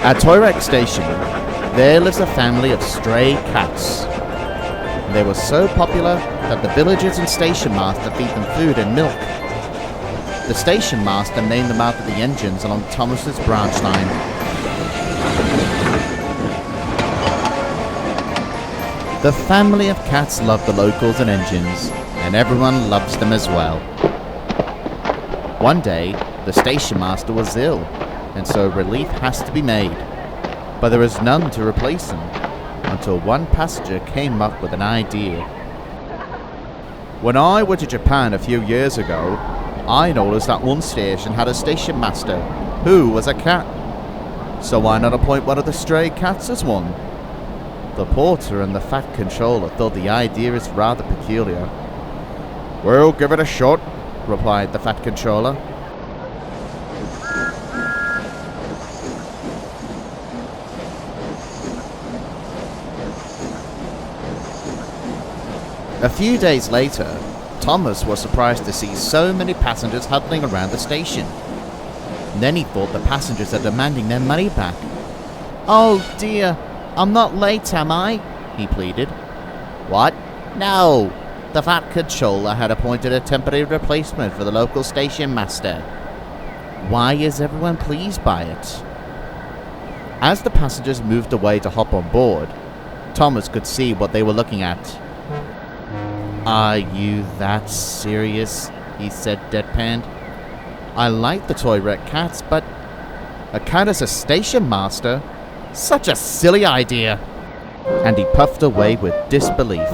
At Toryreck Station, there lives a family of stray cats. They were so popular that the villagers and Stationmaster feed them food and milk. The Stationmaster named them after the engines along Thomas's branch line. The family of cats love the locals and engines, and everyone loves them as well. One day, the Stationmaster was ill, and so relief has to be made. But there is none to replace him, until one passenger came up with an idea. When I went to Japan a few years ago, I noticed that one station had a station master, who was a cat. So why not appoint one of the stray cats as one? The porter and the fat controller thought the idea is rather peculiar. "We'll give it a shot," replied the fat controller. A few days later, Thomas was surprised to see so many passengers huddling around the station. Then he thought the passengers are demanding their money back. "Oh dear, I'm not late, am I?" he pleaded. "What? No. The fat controller had appointed a temporary replacement for the local station master. Why is everyone pleased by it?" As the passengers moved away to hop on board, Thomas could see what they were looking at. "Are you that serious?" he said deadpanned. "I like the Toryreck cats, but a cat as a station master? Such a silly idea!" And he puffed away with disbelief.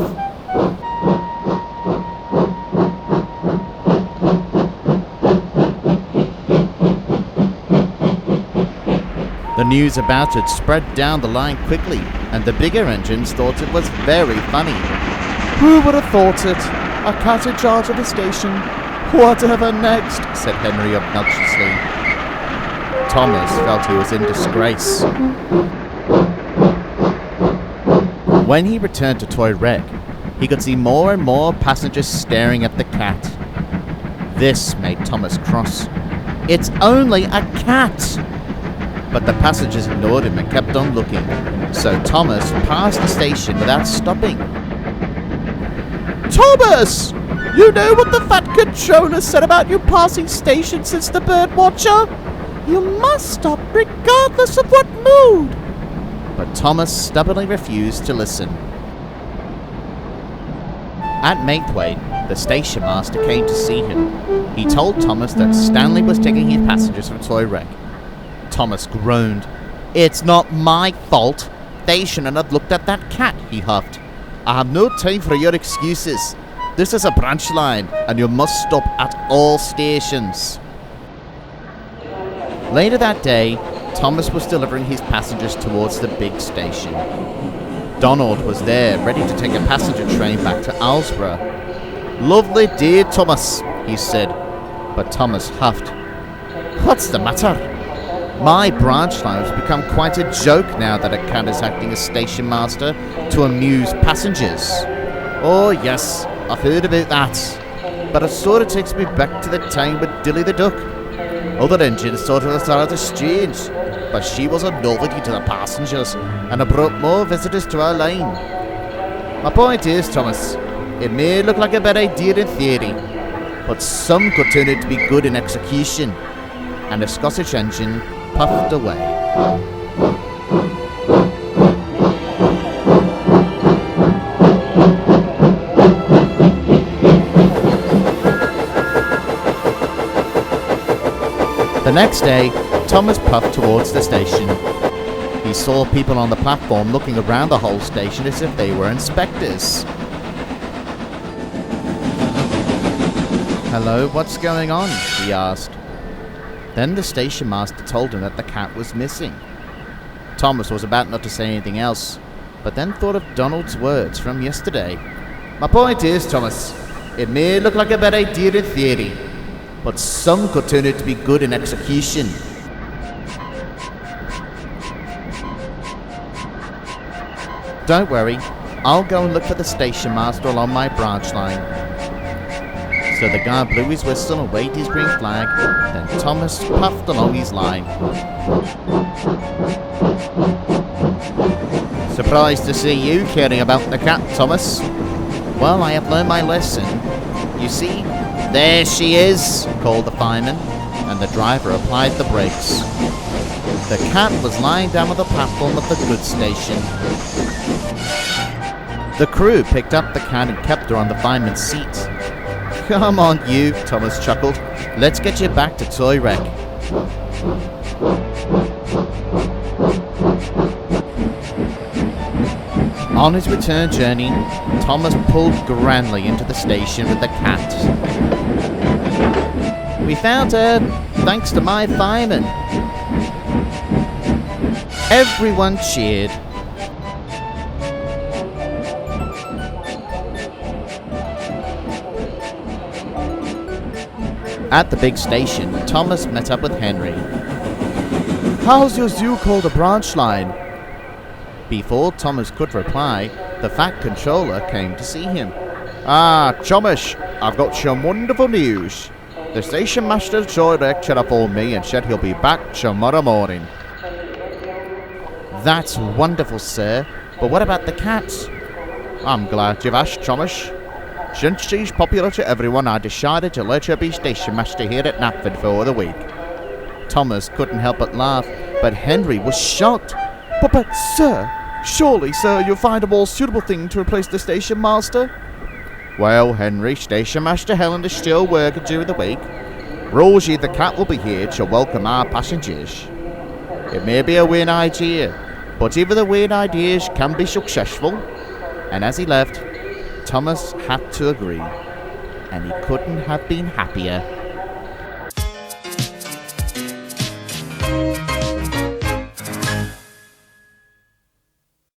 The news about it spread down the line quickly, and the bigger engines thought it was very funny. "Who would have thought it? A cat in charge of the station? Whatever next?" said Henry obnoxiously. Thomas felt he was in disgrace. When he returned to Toryreck, he could see more and more passengers staring at the cat. This made Thomas cross. "It's only a cat!" But the passengers ignored him and kept on looking, so Thomas passed the station without stopping. "Thomas! You know what the fat controller said about you passing station since the bird watcher? You must stop regardless of what mood!" But Thomas stubbornly refused to listen. At Maithwaite, the station master came to see him. He told Thomas that Stanley was taking his passengers from Toryreck. Thomas groaned. "It's not my fault. They shouldn't have looked at that cat," he huffed. "I have no time for your excuses. This is a branch line, and you must stop at all stations." Later that day, Thomas was delivering his passengers towards the big station. Donald was there, ready to take a passenger train back to Alsborough. "Lovely day, Thomas," he said, but Thomas huffed. "What's the matter? My branch line has become quite a joke now that a cat is acting as station master to amuse passengers." "Oh yes, I've heard about that. But it sort of takes me back to the time with Dilly the Duck. Other engines sort of started strange, but she was a novelty to the passengers, and it brought more visitors to our line. My point is, Thomas, it may look like a bad idea in theory, but some could turn out to be good in execution." And the Scottish engine puffed away. The next day, Thomas puffed towards the station. He saw people on the platform looking around the whole station as if they were inspectors. "Hello, what's going on?" he asked. Then the station master told him that the cat was missing. Thomas was about not to say anything else, but then thought of Donald's words from yesterday. My point is, Thomas, it may look like a bad idea in theory, but some could turn out to be good in execution. Don't worry, I'll go and look for the station master along my branch line. So the guy blew his whistle and waved his green flag, then Thomas puffed along his line. Surprised to see you caring about the cat, Thomas. Well, I have learned my lesson. You see, there she is, called the fireman, and the driver applied the brakes. The cat was lying down on the platform of the goods station. The crew picked up the cat and kept her on the fireman's seat. Come on, you, Thomas chuckled. Let's get you back to Toryreck. On his return journey, Thomas pulled grandly into the station with the cat. We found her, thanks to my fireman. Everyone cheered. At the big station, Thomas met up with Henry. How's your zoo called a branch line? Before Thomas could reply, the Fat Controller came to see him. Ah, Thomas, I've got some wonderful news. The Stationmaster of Toryreck telephoned me and said he'll be back tomorrow morning. That's wonderful, sir. But what about the cat? I'm glad you've asked, Thomas. Since she's popular to everyone, I decided to let her be station master here at Knapford for the week. Thomas couldn't help but laugh, but Henry was shocked. But sir, surely, sir, you'll find a more suitable thing to replace the station master? Well, Henry, Station Master Helen is still working during the week. Rosie the cat will be here to welcome our passengers. It may be a weird idea, but even the weird ideas can be successful. And as he left, Thomas had to agree, and he couldn't have been happier.